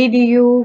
EDU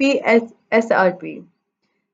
PHSRP,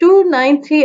293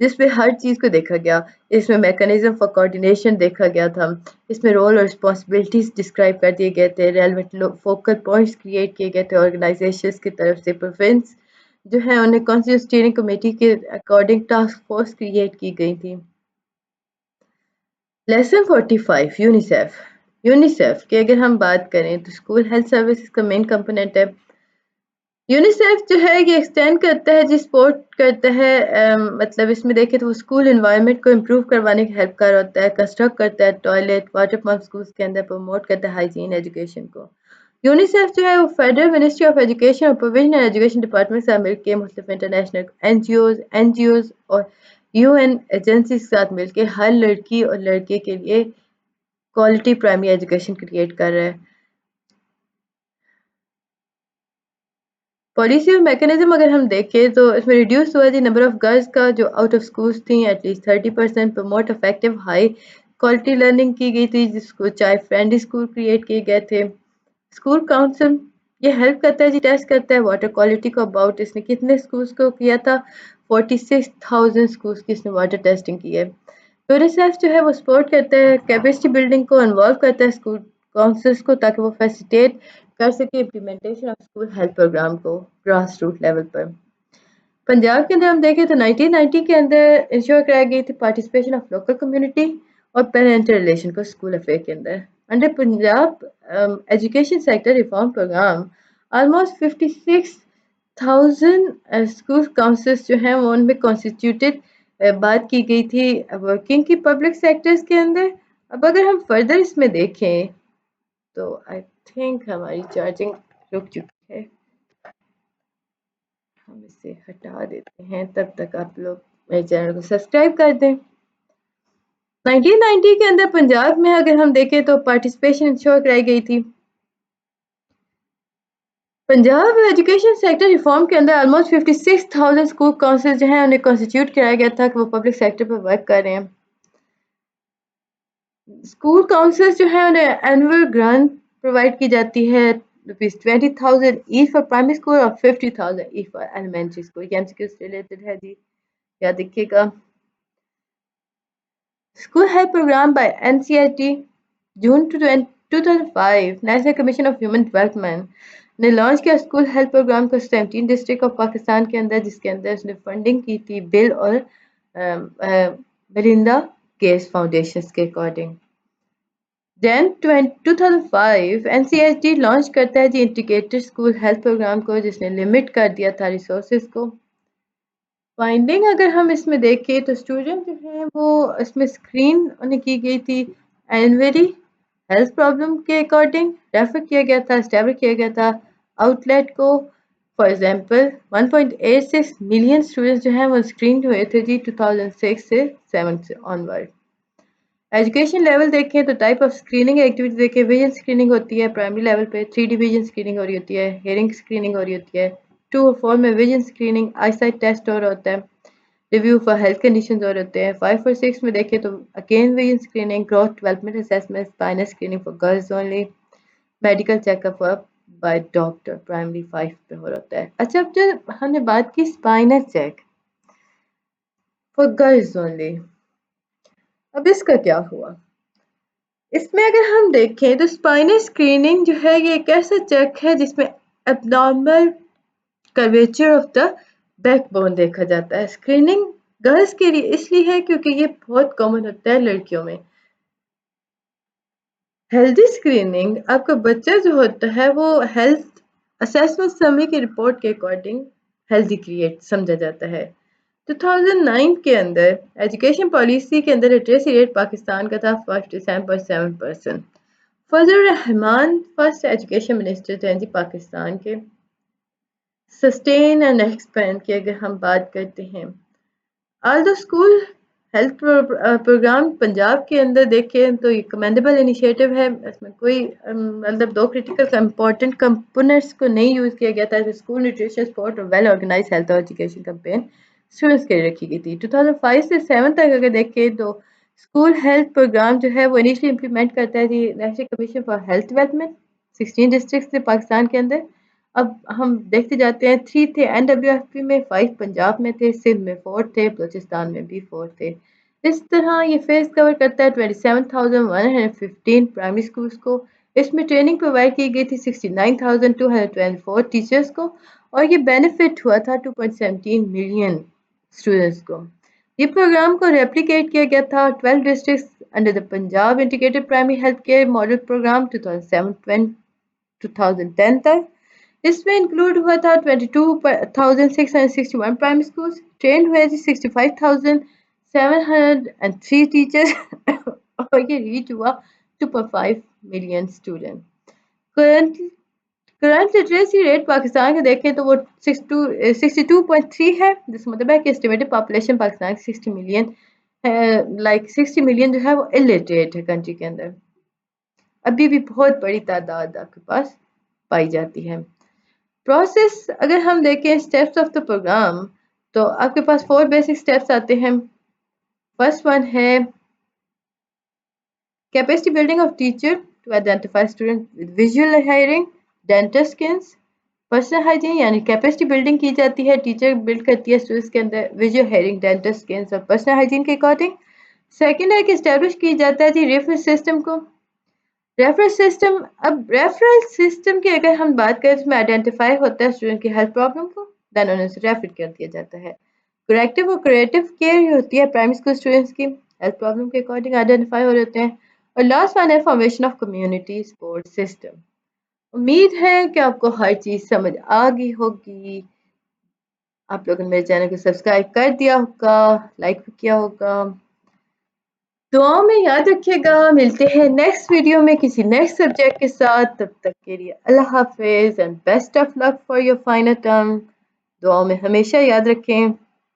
جس میں ہر چیز کو دیکھا گیا. اس میں میکانزم فار کوآرڈینیشن دیکھا گیا تھا. اس میں رول اور رسپانسبلٹیز ڈسکرائب کر دیے گئے تھے. ریلیونٹ فوکل پوائنٹس کریٹ کیے گئے تھے آرگنائزیشنز کی طرف سے. پریفرنس جو ہے انہیں کانسٹیٹیوٹ اسٹیئرنگ کمیٹی کے اکارڈنگ ٹاسک فورس کریٹ کی گئی تھی. Lesson 45 UNICEF. یونیسیف کی اگر ہم بات کریں تو اسکول ہیلتھ سروسز کا مین کمپوننٹ ہے. یونیسیف جو ہے یہ ایکسٹینڈ کرتا ہے جی سپورٹ کرتا ہے مطلب اس میں دیکھیں تو وہ اسکول انوائرمنٹ کو امپروو کروانے کی ہیلپ کر ہوتا ہے. کنسٹرکٹ کرتا ہے ٹوائلٹ واٹر پمپ اسکولس کے اندر پروموٹ کرتا ہے ہائیجین ایجوکیشن کو. یونیسیف جو ہے وہ فیڈرل منسٹری آف ایجوکیشن اور پروویژنل ایجوکیشن ڈپارٹمنٹ سے مل کے مختلف انٹرنیشنل این جی اوز اور یو این ایجنسیز کے ساتھ مل کے ہر لڑکی اور لڑکے کے لیے کوالٹی پرائمری ایجوکیشن کریٹ کر رہا ہے. پالیسی اور میکانزم اگر ہم دیکھیں تو اس میں ریڈیوس ہوا جی نمبر آف گرلز کا جو آؤٹ آف اسکولس تھیں at least 30%. Promote effective high quality learning کی گئی تھی جس کو چائلڈ فرینڈلی اسکول کریٹ کیے گئے تھے. اسکول کاؤنسل یہ ہیلپ کرتا ہے جی ٹیسٹ کرتا ہے واٹر کوالٹی کو اباؤٹ اس نے کتنے اسکولس کو کیا تھا 46,000 اسکولس کی اس نے واٹر ٹیسٹنگ کی ہے. یونیسیف جو ہے وہ سپورٹ کرتا ہے کیپیسٹی بلڈنگ کو انوالو کرتا ہے اسکول کاؤنسلس کو تاکہ وہ فیسیلیٹیٹ کر سکے implementation of school health programme کو گراس روٹ لیول پر. پنجاب کے اندر ہم دیکھیں تو 1990 کے اندر انشور کرائی گئی تھی پارٹیسپیشن آف لوکل کمیونٹی اور پیرنٹل ریلیشن کو اسکول افیئر کے اندر. Under Punjab education sector reform programme almost 56,000 school councils جو ہیں وہ ان میں کانسٹیٹیوٹیڈ بات کی گئی تھی ورکنگ کی پبلک سیکٹرز کے اندر. اب اگر ہم فردر اس میں دیکھیں تو آئی تھنک ہماری چارجنگ رک چکی ہے. ہم اسے ہٹا دیتے ہیں تب تک آپ لوگ میرے چینل کو سبسکرائب کر دیں. 1990 کے اندر پنجاب میں اگر ہم دیکھیں تو پارٹیسپیشن انشور کرائی گئی تھی. پنجاب ایجوکیشن سیکٹر ریفارم کے اندر آلموسٹ 56,000 اسکول کاؤنسل جو ہیں انہیں کانسٹیٹیوٹ کرایا گیا تھا کہ وہ پبلک سیکٹر پر ورک کر رہے ہیں. اسکول کاؤنسلز جو ہیں انہیں اینول گرانٹ پرووائڈ کی جاتی ہے ₹20,000 ایچ فار پرائمری اسکول اور ₹50,000 ایچ فار ایلیمنٹری اسکول. یہ ایم سی کیو سے ریلیٹڈ ہے جی یاد رکھیے گا. School health programme by N C S T June 2005 national commission of human development نے لانچ کیا اسکول ہیلتھ پروگرام کو 17 ڈسٹرکٹ آف پاکستان کے اندر جس کے اندر اس نے فنڈنگ کی تھی بل اور میلنڈا گیٹس فاؤنڈیشن کے according. Then 2005 N C S D launch کرتا ہے جی انٹیگریٹڈ اسکول ہیلتھ پروگرام کو جس نے لمٹ کر دیا تھا ریسورسز کو. فائنڈنگ اگر ہم اس میں دیکھیں تو اسٹوڈنٹ جو ہیں وہ اس میں اسکرین انہیں کی گئی تھی اینوری ہیلتھ پرابلم کے اکارڈنگ ریفر کیا گیا تھا اسٹیبلش کیا گیا تھا آؤٹ لیٹ کو. فار ایگزامپل 1.86 ملین اسٹوڈنٹس جو ہیں وہ اسکرین ہوئے تھے جی 2006 سے 7 سے آن ورڈ. ایجوکیشن لیول دیکھیں تو ٹائپ آف اسکریننگ ایکٹیویٹی دیکھیں ویژن اسکریننگ ہوتی ہے پرائمری لیول پہ 3D ویژن اسکریننگ ہو رہی ہوتی ہے ہیئرنگ اسکریننگ ہو رہی ہوتی ہے 2 اور 4 میں ویژن اسکریننگ آئی سائٹ ٹیسٹ ہو رہا ہوتا ہے ریویو فار ہیلتھ کنڈیشنز ہو رہے ہوتے ہیں 5 اور 6 میں دیکھیں تو again vision screening growth development assessment spinal screening for girls only medical check up by doctor primary 5 پہ ہو رہا ہوتا ہے. اچھا اب جب ہم نے بات کی spinal check for girls only اب اس کا کیا ہوا. اس میں اگر ہم دیکھیں تو اسپائنل اسکریننگ جو ہے یہ ایک ایسا چیک ہے جس میں اب normal curvature of the back bone دیکھا جاتا ہے. اسکریننگ گرلز کے لیے اس لیے ہے کیونکہ یہ بہت کامن ہوتا ہے لڑکیوں میں. ہیلدی اسکریننگ آپ کا بچہ جو ہوتا ہے وہ ہیلتھ اسیسمنٹ سمری کی رپورٹ کے اکارڈنگ ہیلدی کریٹ سمجھا جاتا ہے. 2009 کے اندر ایجوکیشن پالیسی کے اندر لٹریسی ریٹ پاکستان کا تھا 57.7%. فضل الرحمان فرسٹ ایجوکیشن منسٹر تھے جی پاکستان کے. سسٹین اینڈ ایکسپینڈ کی اگر ہم بات کرتے ہیں آلدو اسکول ہیلتھ پروگرام پنجاب کے اندر دیکھیں تو یہ کمینڈیبل انیشیٹو ہے. اس میں کوئی مطلب 2 کریٹیکل امپورٹنٹ کمپوننٹس کو نہیں یوز کیا گیا تھا. اسکول نیوٹریشن سپورٹ اور ویل آرگنائز ہیلتھ اور ایجوکیشن کمپین اسٹوڈنٹس کے لیے رکھی گئی تھی. 2005 سے 7 تک اگر دیکھیں تو اسکول ہیلتھ پروگرام جو ہے وہ انیشلی امپلیمنٹ کرتا ہے جی national commission for health development 16 districts تھے پاکستان کے اندر اب ہم دیکھتے جاتے ہیں 3 تھے NWFP میں، 5 پنجاب میں تھے، سندھ میں 4 تھے، بلوچستان میں بھی 4 تھے۔ اس طرح یہ فیز کور کرتا ہے 27,115 پرائمری اسکولس کو۔ اس میں ٹریننگ پرووائڈ کی گئی تھی 69,224 ٹیچرز کو، اور یہ بینیفٹ ہوا تھا 2.17 ملین اسٹوڈنٹس کو۔ یہ پروگرام کو ریپلیکیٹ کیا گیا تھا 12 districts under the Punjab integrated primary health care model programme 2010 تک۔ اس میں انکلوڈ ہوا تھا 22,661 پرائمری اسکولس، ٹرینڈ ہوئے تھے 65,703 ٹیچرز اور یہ ریچ ہوا 2.5 million student. Current literacy rate Pakistan کے دیکھیں تو وہ 62.3 ہے، جس مطلب ہے کہ اسٹیمیٹڈ پاپولیشن پاکستان کی 60 ملین لائک 60 ملین جو ہے وہ الٹریٹ ہے کنٹری کے اندر۔ ابھی بھی بہت بڑی تعداد آپ کے پاس پائی جاتی ہے۔ پروسیس اگر ہم دیکھیں اسٹیپس آف دا پروگرام تو آپ کے پاس 4 بیسک اسٹیپس آتے ہیں۔ فرسٹ ون ہے capacity building of teacher to identify student with visual hearing dental skills. Personal hygiene یعنی کیپیسٹی بلڈنگ کی جاتی ہے، ٹیچر بلڈ کرتی ہے اسٹوڈنٹس کے اندر ویژول ہیئرنگ ڈینٹل اسکلز اور پرسنل ہائیجین کے اکارڈنگ۔ سیکنڈ ہے کہ اسٹیبلش کی جاتا ہے ریفرنس سسٹم کو۔ ریفرنس سسٹم، اب ریفرنس سسٹم کی اگر ہم بات کریں اس میں آئیڈینٹیفائی ہوتا ہے اسٹوڈنٹ کی ہیلتھ پرابلم کو، دین انہیں سے ریفر کر دیا جاتا ہے۔ کریکٹیو اور کریٹو کیئر ہوتی ہے پرائمری اسکول اسٹوڈنٹس کی، ہیلتھ پرابلم کے اکارڈنگ آئیڈینٹیفائی ہو جاتے ہیں۔ اور لاسٹ ون ہے formation of community support system. امید ہے کہ آپ کو ہر چیز سمجھ آ گئی ہوگی۔ آپ لوگوں نے میرے چینل کو سبسکرائب کر دیا ہوگا، لائک بھی کیا ہوگا۔ دعاؤں میں یاد رکھیے گا، ملتے ہیں نیکسٹ ویڈیو میں کسی نیکسٹ سبجیکٹ کے ساتھ، تب تک کے لیے اللہ حافظ and best of luck for your final term. دعاؤں میں ہمیشہ یاد رکھیں۔